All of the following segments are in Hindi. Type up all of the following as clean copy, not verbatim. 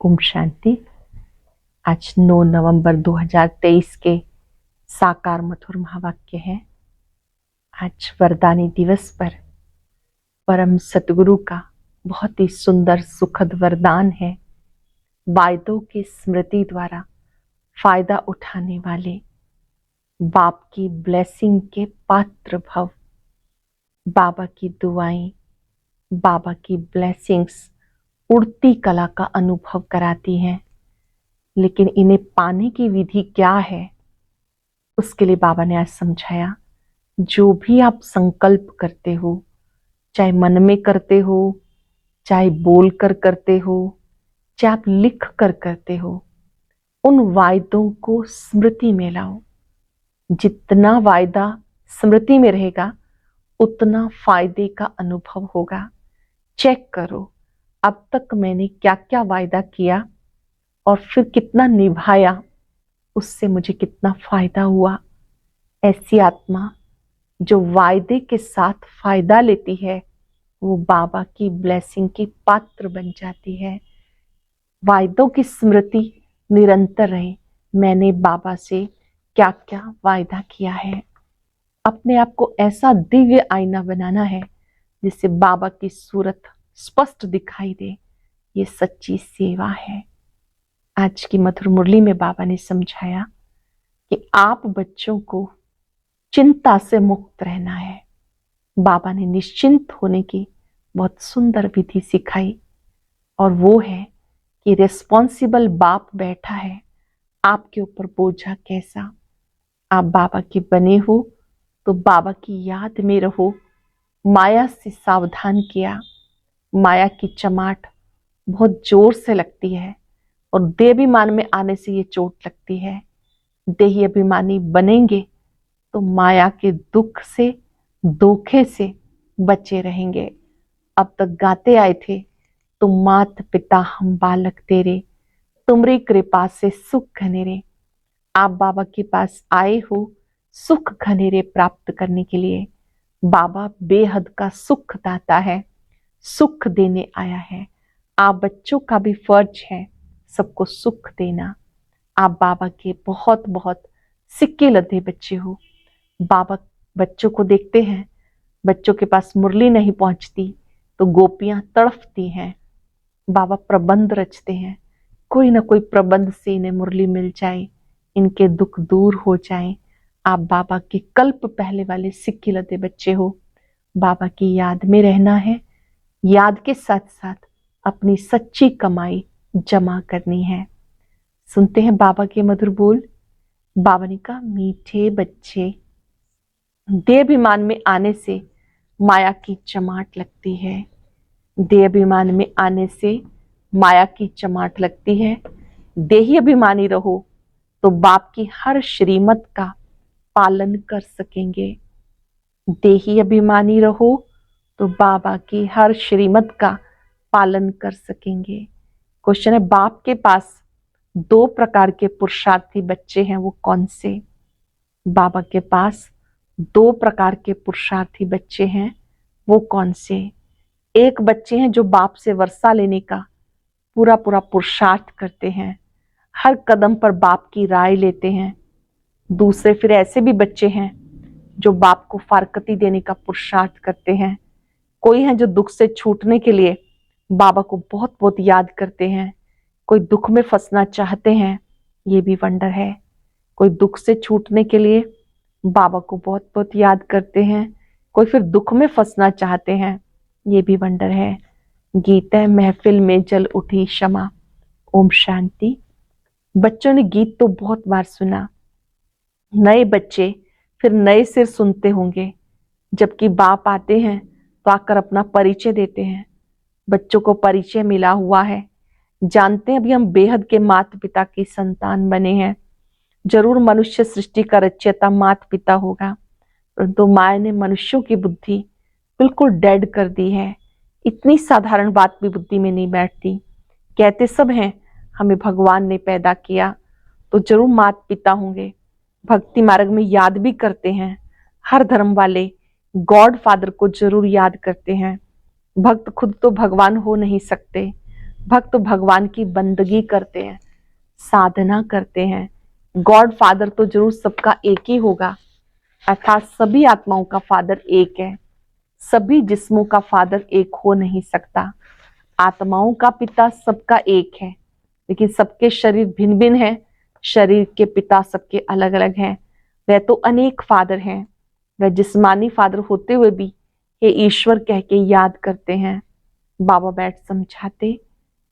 ओम शांति। आज 9 नवंबर 2023 के साकार मधुर महावाक्य है। आज वरदानी दिवस पर परम सतगुरु का बहुत ही सुंदर सुखद वरदान है। वायदों की स्मृति द्वारा फायदा उठाने वाले बाप की ब्लेसिंग के पात्र भव। बाबा की दुआएं, बाबा की ब्लेसिंग्स उड़ती कला का अनुभव कराती हैं, लेकिन इन्हें पाने की विधि क्या है, उसके लिए बाबा ने आज समझाया। जो भी आप संकल्प करते हो, चाहे मन में करते हो, चाहे बोल कर करते हो, चाहे आप लिख कर करते हो, उन वायदों को स्मृति में लाओ। जितना वायदा स्मृति में रहेगा उतना फायदे का अनुभव होगा। चेक करो अब तक मैंने क्या क्या वायदा किया और फिर कितना निभाया, उससे मुझे कितना फायदा हुआ। ऐसी आत्मा जो वायदे के साथ फायदा लेती है वो बाबा की ब्लेसिंग की पात्र बन जाती है। वायदों की स्मृति निरंतर रहे। मैंने बाबा से क्या क्या वायदा किया है। अपने आप को ऐसा दिव्य आईना बनाना है जिससे बाबा की सूरत स्पष्ट दिखाई दे। ये सच्ची सेवा है। आज की मधुर मुरली में बाबा ने समझाया कि आप बच्चों को चिंता से मुक्त रहना है। बाबा ने निश्चिंत होने की बहुत सुंदर विधि सिखाई, और वो है कि रिस्पॉन्सिबल बाप बैठा है, आपके ऊपर बोझा कैसा। आप बाबा के बने हो तो बाबा की याद में रहो। माया से सावधान किया। माया की चमाट बहुत जोर से लगती है और देहाभिमान में आने से ये चोट लगती है। देही अभिमानी बनेंगे तो माया के दुख से, धोखे से बचे रहेंगे। अब तक गाते आए थे, तुम मात पिता हम बालक तेरे, तुमरी कृपा से सुख घनेरे। आप बाबा के पास आए हो सुख घनेरे प्राप्त करने के लिए। बाबा बेहद का सुख दाता है, सुख देने आया है। आप बच्चों का भी फर्ज है सबको सुख देना। आप बाबा के बहुत बहुत सिक्के लदे बच्चे हो। बाबा बच्चों को देखते हैं, बच्चों के पास मुरली नहीं पहुंचती तो गोपियां तड़फती हैं। बाबा प्रबंध रचते हैं, कोई ना कोई प्रबंध से इन्हें मुरली मिल जाए, इनके दुख दूर हो जाए। आप बाबा के कल्प पहले वाले सिक्के लदे बच्चे हो। बाबा की याद में रहना है। याद के साथ साथ अपनी सच्ची कमाई जमा करनी है। सुनते हैं बाबा के मधुर बोल। बाबा ने कहा, मीठे बच्चे, देहाभिमान में आने से माया की चमाट लगती है। देहाभिमान में आने से माया की चमाट लगती है। देही अभिमानी रहो तो बाप की हर श्रीमत का पालन कर सकेंगे। देही अभिमानी रहो तो बाबा की हर श्रीमत का पालन कर सकेंगे। क्वेश्चन है, बाप के पास 2 प्रकार के पुरुषार्थी बच्चे हैं, वो कौन से? बाबा के पास 2 प्रकार के पुरुषार्थी बच्चे हैं, वो कौन से? एक बच्चे हैं जो बाप से वर्षा लेने का पूरा पूरा पुरुषार्थ करते हैं, हर कदम पर बाप की राय लेते हैं। दूसरे फिर ऐसे भी बच्चे हैं जो बाप को फारकती देने का पुरुषार्थ करते हैं। कोई है जो दुख से छूटने के लिए बाबा को बहुत बहुत याद करते हैं। कोई दुख में फंसना चाहते हैं, ये भी वंडर है। कोई दुख से छूटने के लिए बाबा को बहुत बहुत याद करते हैं। कोई फिर दुख में फंसना चाहते हैं, ये भी वंडर है। गीत है, महफिल में जल उठी क्षमा। ओम शांति। बच्चों ने गीत तो बहुत बार सुना। नए बच्चे फिर नए सिर सुनते होंगे, जबकि बाप आते हैं तो आकर अपना परिचय देते हैं। बच्चों को परिचय मिला हुआ है, जानते हैं अभी हम बेहद के माता पिता की संतान बने हैं। जरूर मनुष्य सृष्टि का रचयिता माता पिता होगा, परंतु माया ने मनुष्यों की बुद्धि बिल्कुल डेड कर दी है। इतनी साधारण बात भी बुद्धि में नहीं बैठती। कहते सब हैं हमें भगवान ने पैदा किया, तो जरूर माता पिता होंगे। भक्ति मार्ग में याद भी करते हैं। हर धर्म वाले गॉड फादर को जरूर याद करते हैं। भक्त खुद तो भगवान हो नहीं सकते, भक्त भगवान की बंदगी करते हैं, साधना करते हैं। गॉड फादर तो जरूर सबका एक ही होगा, अर्थात सभी आत्माओं का फादर एक है। सभी जिस्मों का फादर एक हो नहीं सकता। आत्माओं का पिता सबका एक है, लेकिन सबके शरीर भिन्न भिन्न हैं। शरीर के पिता सबके अलग अलग हैं। वह तो अनेक फादर हैं। वह जिस्मानी फादर होते हुए भी हे ईश्वर कह के याद करते हैं। बाबा बैठ समझाते,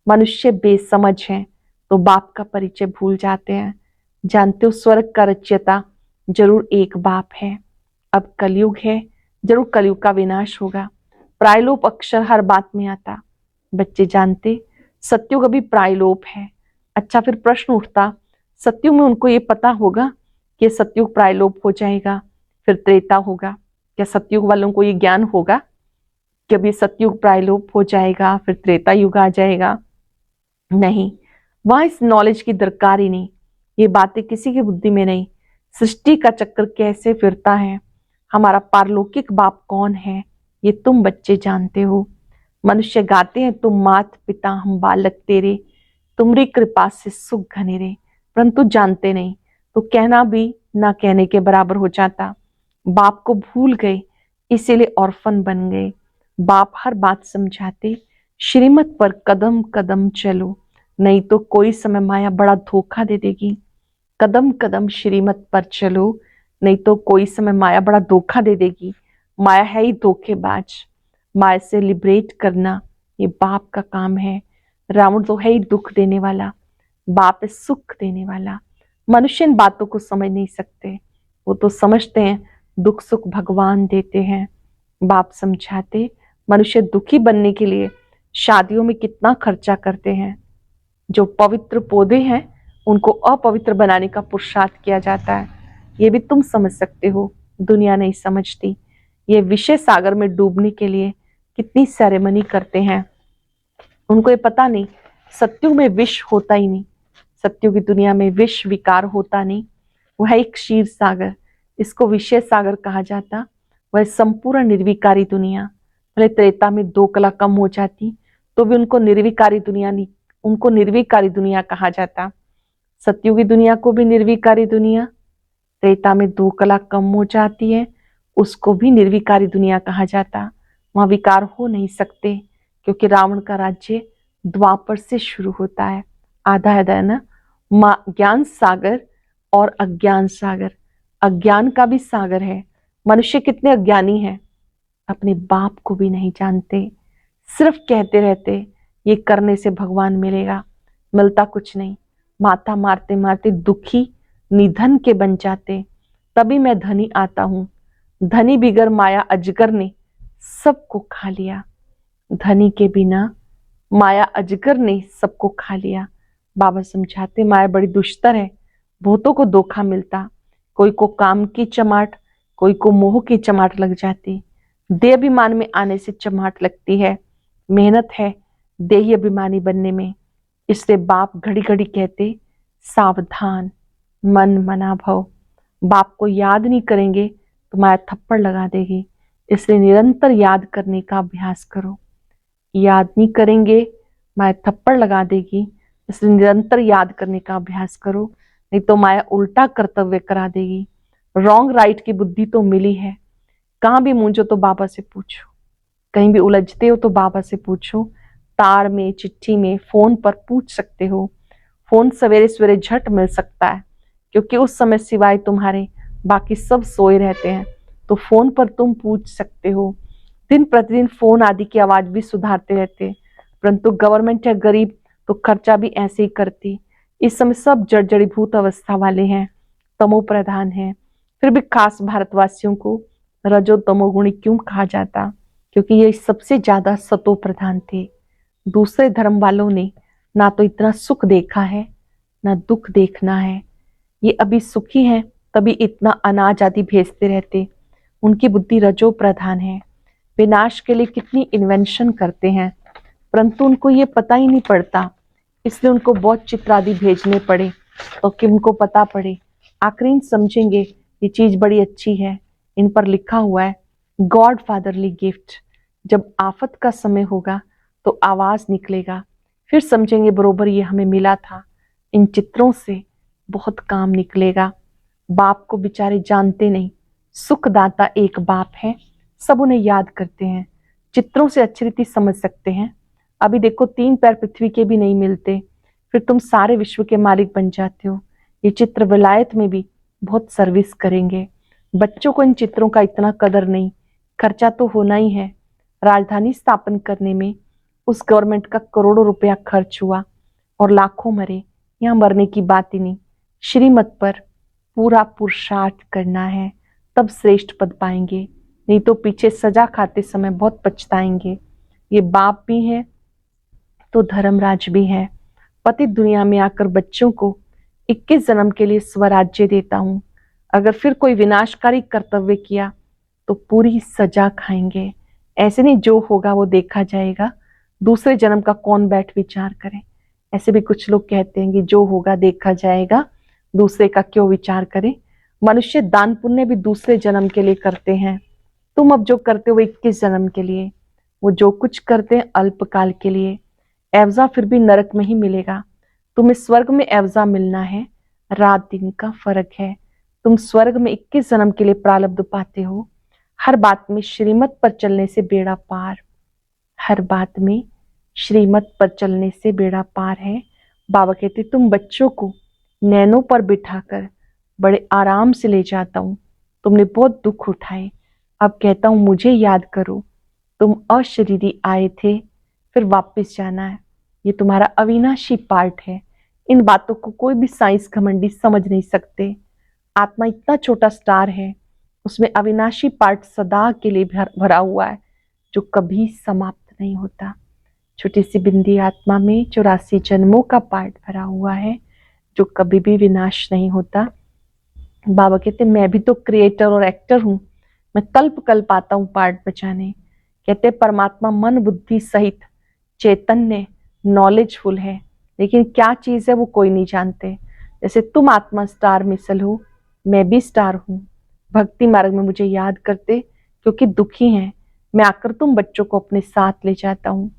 मनुष्य बेसमझ हैं तो बाप का परिचय भूल जाते हैं। जानते हो स्वर्ग का रचयिता जरूर एक बाप है। अब कलयुग है, जरूर कलयुग का विनाश होगा। प्रायलोप अक्षर हर बात में आता। बच्चे जानते सत्युग अभी प्रायलोप है। अच्छा, फिर प्रश्न उठता, सत्युग में उनको ये पता होगा कि सत्युग प्रायलोप हो जाएगा, फिर त्रेता होगा। क्या सत्युग वालों को ये ज्ञान होगा कि अभी सत्युग प्रायलोप हो जाएगा, फिर त्रेता युग आ जाएगा? नहीं, वहां इस नॉलेज की दरकार ही नहीं। ये बातें किसी की बुद्धि में नहीं। सृष्टि का चक्कर कैसे फिरता है, हमारा पारलौकिक बाप कौन है, ये तुम बच्चे जानते हो। मनुष्य गाते हैं, तुम मात पिता हम बालक तेरे, तुमरी कृपा से सुख घनेरे, परंतु जानते नहीं। तो कहना भी ना कहने के बराबर हो जाता। बाप को भूल गए, इसीलिए ऑर्फन बन गए। बाप हर बात समझाते, श्रीमत पर कदम कदम चलो, नहीं तो कोई समय माया बड़ा धोखा दे देगी। कदम कदम श्रीमत पर चलो, नहीं तो कोई समय माया बड़ा धोखा दे देगी। माया है ही धोखेबाज। माया से लिबरेट करना ये बाप का काम है। रावण तो है ही दुख देने वाला, बाप है सुख देने वाला। मनुष्य इन बातों को समझ नहीं सकते। वो तो समझते हैं दुख सुख भगवान देते हैं। बाप समझाते, मनुष्य दुखी बनने के लिए शादियों में कितना खर्चा करते हैं। जो पवित्र पौधे हैं उनको अपवित्र बनाने का पुरुषार्थ किया जाता है। ये भी तुम समझ सकते हो, दुनिया नहीं समझती। ये विषय सागर में डूबने के लिए कितनी सेरेमनी करते हैं। उनको ये पता नहीं सत्युग में विष होता ही नहीं। सत्युग की दुनिया में विष विकार होता नहीं। वह एक क्षीर सागर, इसको विषय सागर कहा जाता। वह संपूर्ण निर्विकारी दुनिया। भले त्रेता में 2 कला कम हो जाती तो भी उनको निर्विकारी दुनिया नहीं, उनको निर्विकारी दुनिया कहा जाता। सत्युगी दुनिया को भी निर्विकारी दुनिया, त्रेता में 2 कला कम हो जाती है उसको भी निर्विकारी दुनिया कहा जाता। वहां विकार हो नहीं सकते, क्योंकि रावण का राज्य द्वापर से शुरू होता है। आधा है ना, ज्ञान सागर और अज्ञान सागर। अज्ञान का भी सागर है। मनुष्य कितने अज्ञानी हैं, अपने बाप को भी नहीं जानते। सिर्फ कहते रहते ये करने से भगवान मिलेगा, मिलता कुछ नहीं। माथा मारते मारते दुखी निधन के बन जाते। तभी मैं धनी आता हूं। धनी बिगर माया अजगर ने सबको खा लिया। धनी के बिना माया अजगर ने सबको खा लिया। बाबा समझाते, माया बड़ी दुष्टर है। बहुतों को धोखा मिलता। कोई को काम की चमाट, कोई को मोह की चमाट लग जाती। देह अभिमान में आने से चमाट लगती है। मेहनत है देही अभिमानी बनने में। इसलिए बाप घड़ी घड़ी कहते, सावधान मन मना भव। बाप को याद नहीं करेंगे तो माया थप्पड़ लगा देगी। इसलिए निरंतर याद करने का अभ्यास करो। याद नहीं करेंगे माया थप्पड़ लगा देगी, इसलिए निरंतर याद करने का अभ्यास करो, नहीं तो माया उल्टा कर्तव्य करा देगी। रॉन्ग राइट की बुद्धि तो मिली है। कहां भी मूंझो तो बाबा से पूछो, कहीं भी उलझते हो तो बाबा से पूछो। तार में, चिट्ठी में, फोन पर पूछ सकते हो। फोन सवेरे सवेरे झट मिल सकता है, क्योंकि उस समय सिवाय तुम्हारे बाकी सब सोए रहते हैं, तो फोन पर तुम पूछ सकते हो। दिन प्रतिदिन फोन आदि की आवाज भी सुधारते रहते, परंतु गवर्नमेंट है गरीब तो खर्चा भी ऐसे ही करती। इस समय सब जड़जड़ीभूत अवस्था वाले हैं, तमो प्रधान हैं। फिर भी खास भारतवासियों को रजो तमोगुणी क्यों कहा जाता? क्योंकि ये सबसे ज्यादा सतो प्रधान थे। दूसरे धर्म वालों ने ना तो इतना सुख देखा है ना दुख देखना है। ये अभी सुखी हैं तभी इतना अनाज आदि भेजते रहते। उनकी बुद्धि रजो प्रधान है। विनाश के लिए कितनी इन्वेंशन करते हैं, परंतु उनको ये पता ही नहीं पड़ता। इसलिए उनको बहुत चित्र आदि भेजने पड़े तो कि उनको पता पड़े। आखिर समझेंगे ये चीज बड़ी अच्छी है, इन पर लिखा हुआ है गॉड फादरली गिफ्ट। जब आफत का समय होगा तो आवाज निकलेगा, फिर समझेंगे बरोबर ये हमें मिला था। इन चित्रों से बहुत काम निकलेगा। बाप को बेचारे जानते नहीं, सुखदाता एक बाप है, सब उन्हें याद करते हैं। चित्रों से अच्छी रीति समझ सकते हैं। अभी देखो 3 पैर पृथ्वी के भी नहीं मिलते, फिर तुम सारे विश्व के मालिक बन जाते हो। ये चित्र विलायत में भी बहुत सर्विस करेंगे। बच्चों को इन चित्रों का इतना कदर नहीं, खर्चा तो होना ही है। राजधानी स्थापन करने में उस गवर्नमेंट का करोड़ों रुपया खर्च हुआ और लाखों मरे। यहाँ मरने की बात ही नहीं, श्रीमत पर पूरा पुरुषार्थ करना है, तब श्रेष्ठ पद पाएंगे, नहीं तो पीछे सजा खाते समय बहुत पछताएंगे। ये बाप भी है तो धर्मराज भी है। पतित दुनिया में आकर बच्चों को 21 जन्म के लिए स्वराज्य देता हूं। अगर फिर कोई विनाशकारी कर्तव्य किया तो पूरी सजा खाएंगे। ऐसे नहीं, जो होगा वो देखा जाएगा, दूसरे जन्म का कौन बैठ विचार करे। ऐसे भी कुछ लोग कहते हैं कि जो होगा देखा जाएगा, दूसरे का क्यों विचार करे। मनुष्य दान पुण्य भी दूसरे जन्म के लिए करते हैं। तुम अब जो करते हो वो 21 जन्म के लिए, वो जो कुछ करते हैं अल्पकाल के लिए। एवजा फिर भी नरक में ही मिलेगा। तुम्हें स्वर्ग में एवजा मिलना है, रात दिन का फर्क है। तुम स्वर्ग में 21 जन्म के लिए प्रारब्ध पाते हो। हर बात में श्रीमत पर चलने से बेड़ा पार, हर बात में श्रीमत पर चलने से बेड़ा पार है। बाबा कहते तुम बच्चों को नैनों पर बिठाकर बड़े आराम से ले जाता हूं। तुमने बहुत दुख उठाए, अब कहता हूं मुझे याद करो। तुम अशरीरी आए थे, फिर वापस जाना है। ये तुम्हारा अविनाशी पार्ट है। इन बातों को कोई भी साइंस घमंडी समझ नहीं सकते। आत्मा इतना छोटा स्टार है, उसमें अविनाशी पार्ट सदा के लिए भरा हुआ है, जो कभी समाप्त नहीं होता। छोटी सी बिंदी आत्मा में 84 जन्मों का पार्ट भरा हुआ है, जो कभी भी विनाश नहीं होता। बाबा कहते मैं भी तो क्रिएटर और एक्टर हूं, मैं कल्प कल्प आता हूं पार्ट बचाने। कहते परमात्मा मन बुद्धि सहित चैतन्य नॉलेजफुल है, लेकिन क्या चीज है वो कोई नहीं जानते। जैसे तुम आत्मा स्टार मिसल हो, मैं भी स्टार हूं। भक्ति मार्ग में मुझे याद करते क्योंकि दुखी हैं, मैं आकर तुम बच्चों को अपने साथ ले जाता हूं।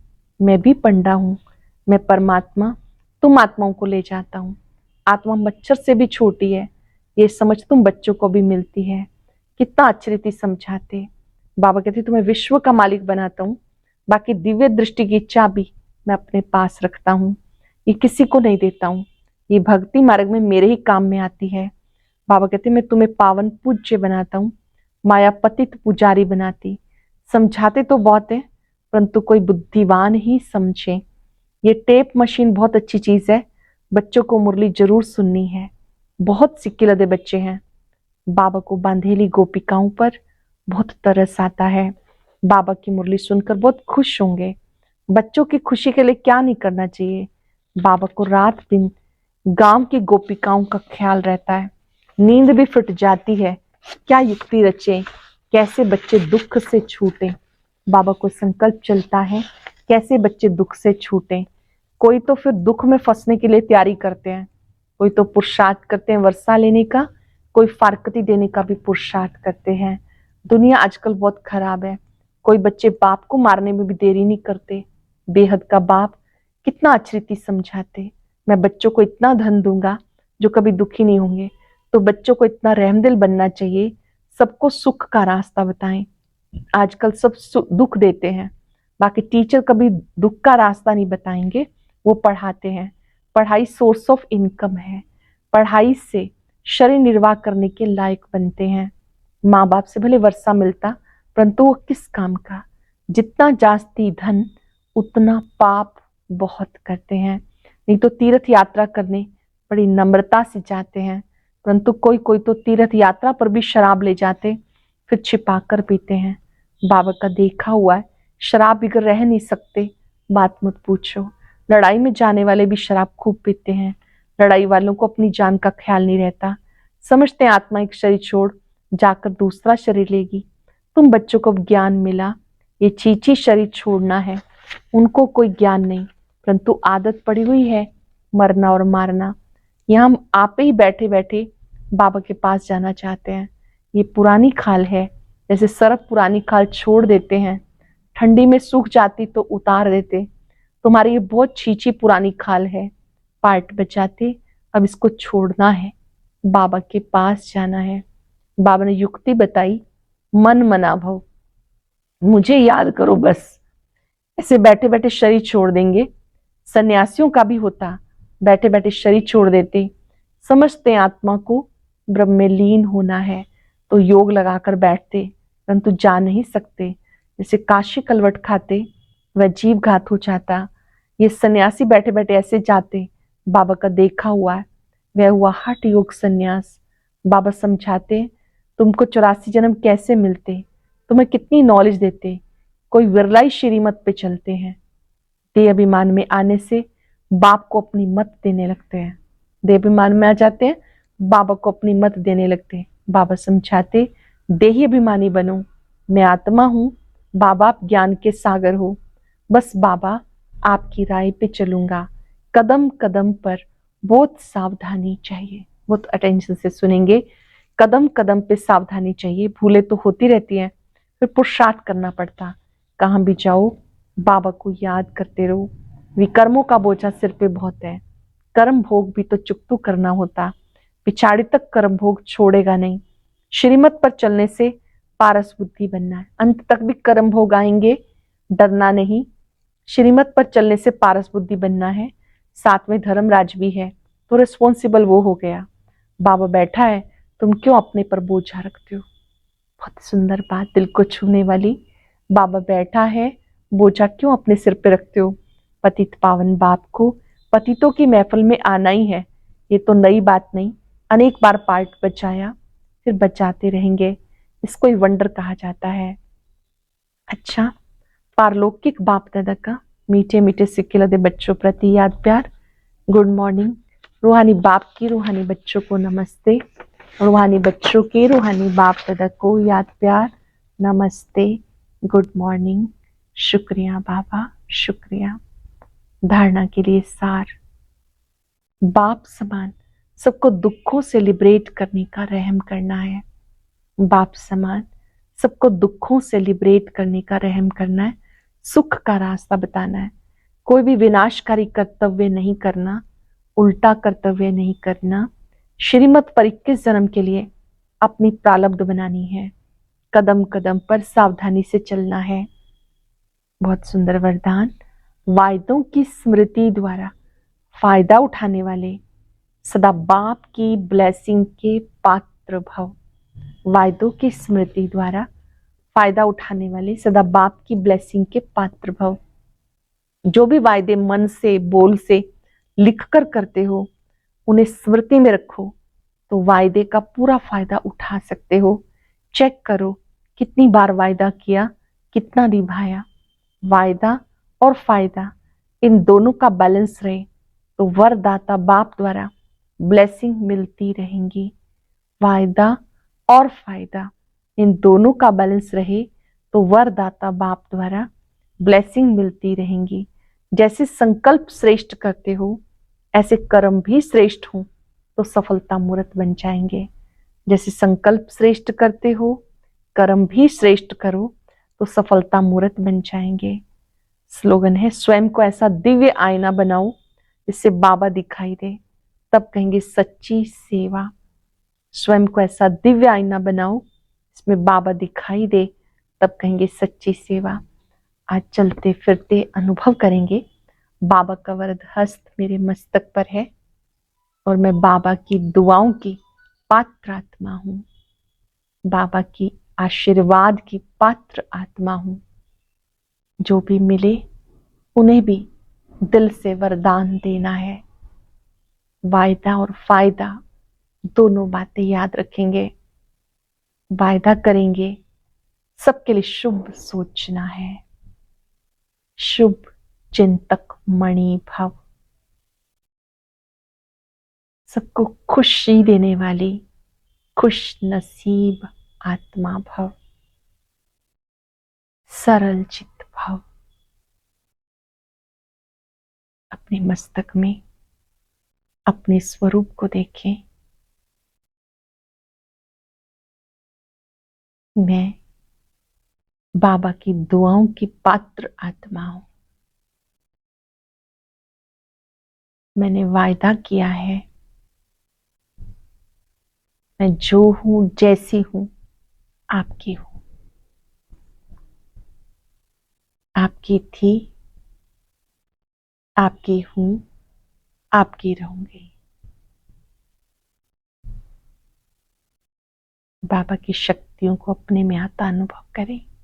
मैं भी पंडा हूं, मैं परमात्मा तुम आत्माओं को ले जाता हूं। आत्मा मच्छर से भी छोटी है, ये समझ तुम बच्चों को भी मिलती है। कितना अच्छी रीति समझाते। बाबा कहते तुम्हें विश्व का मालिक बनाता हूं, बाकी दिव्य दृष्टि की चाबी मैं अपने पास रखता हूं, ये किसी को नहीं देता हूं। ये भक्ति मार्ग में मेरे ही काम में आती है। बाबा कहते मैं तुम्हें पावन पूज्य बनाता हूं, माया पतित पुजारी बनाती। समझाते तो बहुत है, परंतु कोई बुद्धिवान ही समझे। ये टेप मशीन बहुत अच्छी चीज है, बच्चों को मुरली जरूर सुननी है। बहुत सिक्के लदे बच्चे हैं, बाबा को बांधेली गोपिकाओं पर बहुत तरस आता है। बाबा की मुरली सुनकर बहुत खुश होंगे। बच्चों की खुशी के लिए क्या नहीं करना चाहिए। बाबा को रात दिन गांव की गोपिकाओं का ख्याल रहता है। नींद भी फट जाती है, क्या युक्ति रचे, कैसे बच्चे दुख से छूटे। बाबा को संकल्प चलता है कैसे बच्चे दुख से छूटे। कोई तो फिर दुख में फंसने के लिए तैयारी करते हैं, कोई तो पुरुषार्थ करते हैं वर्षा लेने का, कोई फारकती देने का भी पुरुषार्थ करते हैं। दुनिया आजकल बहुत खराब है। कोई बच्चे बाप को मारने में भी देरी नहीं करते। बेहद का बाप कितना अच्छी रीति समझाते, मैं बच्चों को इतना धन दूंगा जो कभी दुखी नहीं होंगे। तो बच्चों को इतना रहमदिल बनना चाहिए, सबको सुख का रास्ता बताएं। आजकल सब दुख देते हैं, बाकी टीचर कभी दुख का रास्ता नहीं बताएंगे, वो पढ़ाते हैं। पढ़ाई सोर्स ऑफ इनकम है, पढ़ाई से शरीर निर्वाह करने के लायक बनते हैं। माँ बाप से भले वर्षा मिलता, परंतु वो किस काम का। जितना जास्ती धन उतना पाप बहुत करते हैं। नहीं तो तीर्थ यात्रा करने बड़ी नम्रता से जाते हैं, परंतु कोई कोई तो तीर्थ यात्रा पर भी शराब ले जाते, फिर छिपा कर पीते हैं। बाबा का देखा हुआ है, शराब बिगर रह नहीं सकते, बात मत पूछो। लड़ाई में जाने वाले भी शराब खूब पीते हैं। लड़ाई वालों को अपनी जान का ख्याल नहीं रहता, समझते हैं आत्मा एक शरीर छोड़ जाकर दूसरा शरीर लेगी। तुम बच्चों को ज्ञान मिला, ये चीची शरीर छोड़ना है, उनको कोई ज्ञान नहीं, परंतु आदत पड़ी हुई है मरना और मारना। यहाँ हम आप ही बैठे बैठे बाबा के पास जाना चाहते हैं। ये पुरानी खाल है, जैसे सरफ पुरानी खाल छोड़ देते हैं, ठंडी में सूख जाती तो उतार देते, तुम्हारी ये बहुत छीछी पुरानी खाल है, पार्ट बचाते अब इसको छोड़ना है, बाबा के पास जाना है। बाबा ने युक्ति बताई, मन मना भव, मुझे याद करो बस। ऐसे बैठे बैठे शरीर छोड़ देंगे। सन्यासियों का भी होता, बैठे बैठे शरीर छोड़ देते, समझते हैं आत्मा को ब्रह्म में लीन होना है तो योग लगाकर बैठते, परंतु जा नहीं सकते। जैसे काशी कलवट खाते वह जीव घात हो जाता। ये सन्यासी बैठे बैठे ऐसे जाते, बाबा का देखा हुआ है, वह हुआ हठ योग सन्यास। बाबा समझाते, तुमको 84 जन्म कैसे मिलते, तुम्हें कितनी नॉलेज देते, कोई विरला ही श्रीमत पे चलते हैं। देह अभिमान में आने से बाप को अपनी मत देने लगते हैं। देह अभिमान में आ जाते हैं, बाबा को अपनी मत देने लगते हैं। बाबा समझाते, देही अभिमानी बनो, मैं आत्मा हूं, बाबा आप ज्ञान के सागर हो, बस बाबा आपकी राय पे चलूंगा, कदम कदम पर बहुत सावधानी चाहिए। बहुत अटेंशन से सुनेंगे, कदम कदम पे सावधानी चाहिए। भूले तो होती रहती हैं, फिर पुरुषार्थ करना पड़ता। कहाँ भी जाओ बाबा को याद करते रहो। विकर्मों का बोझा सिर पे बहुत है, कर्म भोग भी तो चुकतू करना होता, पिछाड़ी तक कर्म भोग छोड़ेगा नहीं। श्रीमत पर चलने से पारस बुद्धि बनना है, अंत तक भी कर्म भोग आएंगे, डरना नहीं। श्रीमत पर चलने से पारस बुद्धि बनना है। साथ में धर्मराज भी है तो रिस्पॉन्सिबल वो हो गया। बाबा बैठा है, तुम क्यों अपने पर बोझा रखते हो। बहुत सुंदर बात, दिल को छूने वाली। बाबा बैठा है, बोझा क्यों अपने सिर पे रखते हो। पतित पावन बाप को पतितों की महफिल में आना ही है, ये तो नई बात नहीं। अनेक बार पार्ट बचाया, फिर बचाते रहेंगे, इसको ही वंडर कहा जाता है। अच्छा, पारलौकिक बाप दादा का मीठे मीठे सिक्के लदे बच्चों प्रति याद प्यार। Good morning. रूहानी बाप की रूहानी बच्चों को नमस्ते। रूहानी बच्चों के रूहानी बाप दादा को याद प्यार, नमस्ते, गुड मॉर्निंग। शुक्रिया बाबा, शुक्रिया। धारणा के लिए सार, बाप समान सबको दुखों से लिबरेट करने का रहम करना है। बाप समान सबको दुखों से लिबरेट करने का रहम करना है, सुख का रास्ता बताना है। कोई भी विनाशकारी कर्तव्य नहीं करना, उल्टा कर्तव्य नहीं करना। श्रीमत पर 21 जन्म के लिए अपनी प्रारब्ध बनानी है, कदम कदम पर सावधानी से चलना है। बहुत सुंदर वरदान। वायदों की स्मृति द्वारा फायदा उठाने वाले सदा बाप की ब्लेसिंग के पात्र भव। वायदों की स्मृति द्वारा फायदा उठाने वाले सदा बाप की ब्लेसिंग के पात्र भव। जो भी वायदे मन से बोल से लिखकर करते हो, उन्हें स्मृति में रखो तो वायदे का पूरा फायदा उठा सकते हो। चेक करो कितनी बार वायदा किया, कितना निभाया। वायदा और फायदा इन दोनों का बैलेंस रहे तो वरदाता बाप द्वारा ब्लेसिंग मिलती रहेंगी। वायदा और फायदा इन दोनों का बैलेंस रहे तो वरदाता बाप द्वारा ब्लेसिंग मिलती रहेंगी। जैसे संकल्प श्रेष्ठ करते हो, ऐसे कर्म भी श्रेष्ठ हो तो सफलता मूर्त बन जाएंगे। जैसे संकल्प श्रेष्ठ करते हो, कर्म भी श्रेष्ठ करो तो सफलता मूर्त बन जाएंगे। स्लोगन है, स्वयं को ऐसा दिव्य आईना बनाओ जिससे बाबा दिखाई दे, तब कहेंगे सच्ची सेवा। स्वयं को ऐसा दिव्य आईना बनाओ इसमें बाबा दिखाई दे, तब कहेंगे सच्ची सेवा। आज चलते फिरते अनुभव करेंगे बाबा का वरद हस्त मेरे मस्तक पर है और मैं बाबा की दुआओं की पात्र आत्मा हूं, बाबा की आशीर्वाद की पात्र आत्मा हूं। जो भी मिले उन्हें भी दिल से वरदान देना है। वायदा और फायदा दोनों बातें याद रखेंगे। वायदा करेंगे, सबके लिए शुभ सोचना है। शुभ चिंतक मणि भव, सबको खुशी देने वाली खुश नसीब आत्मा भव। सरल चित्त भव। अपने मस्तक में अपने स्वरूप को देखें। मैं बाबा की दुआओं की पात्र आत्मा हूं। मैंने वायदा किया है, मैं जो हूं जैसी हूं आपकी हूं, आपकी थी, आपकी हूं, आपकी रहूंगी। बाबा की शक्तियों को अपने में आता अनुभव करें।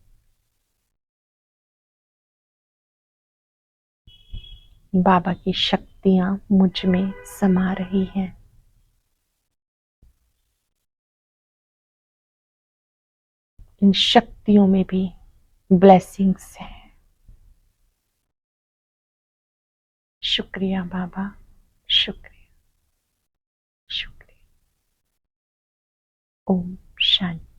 बाबा की शक्तियां मुझ में समा रही हैं। इन शक्तियों में भी ब्लेसिंग्स हैं। शुक्रिया बाबा, शुक्रिया, शुक्रिया। ओम शांति।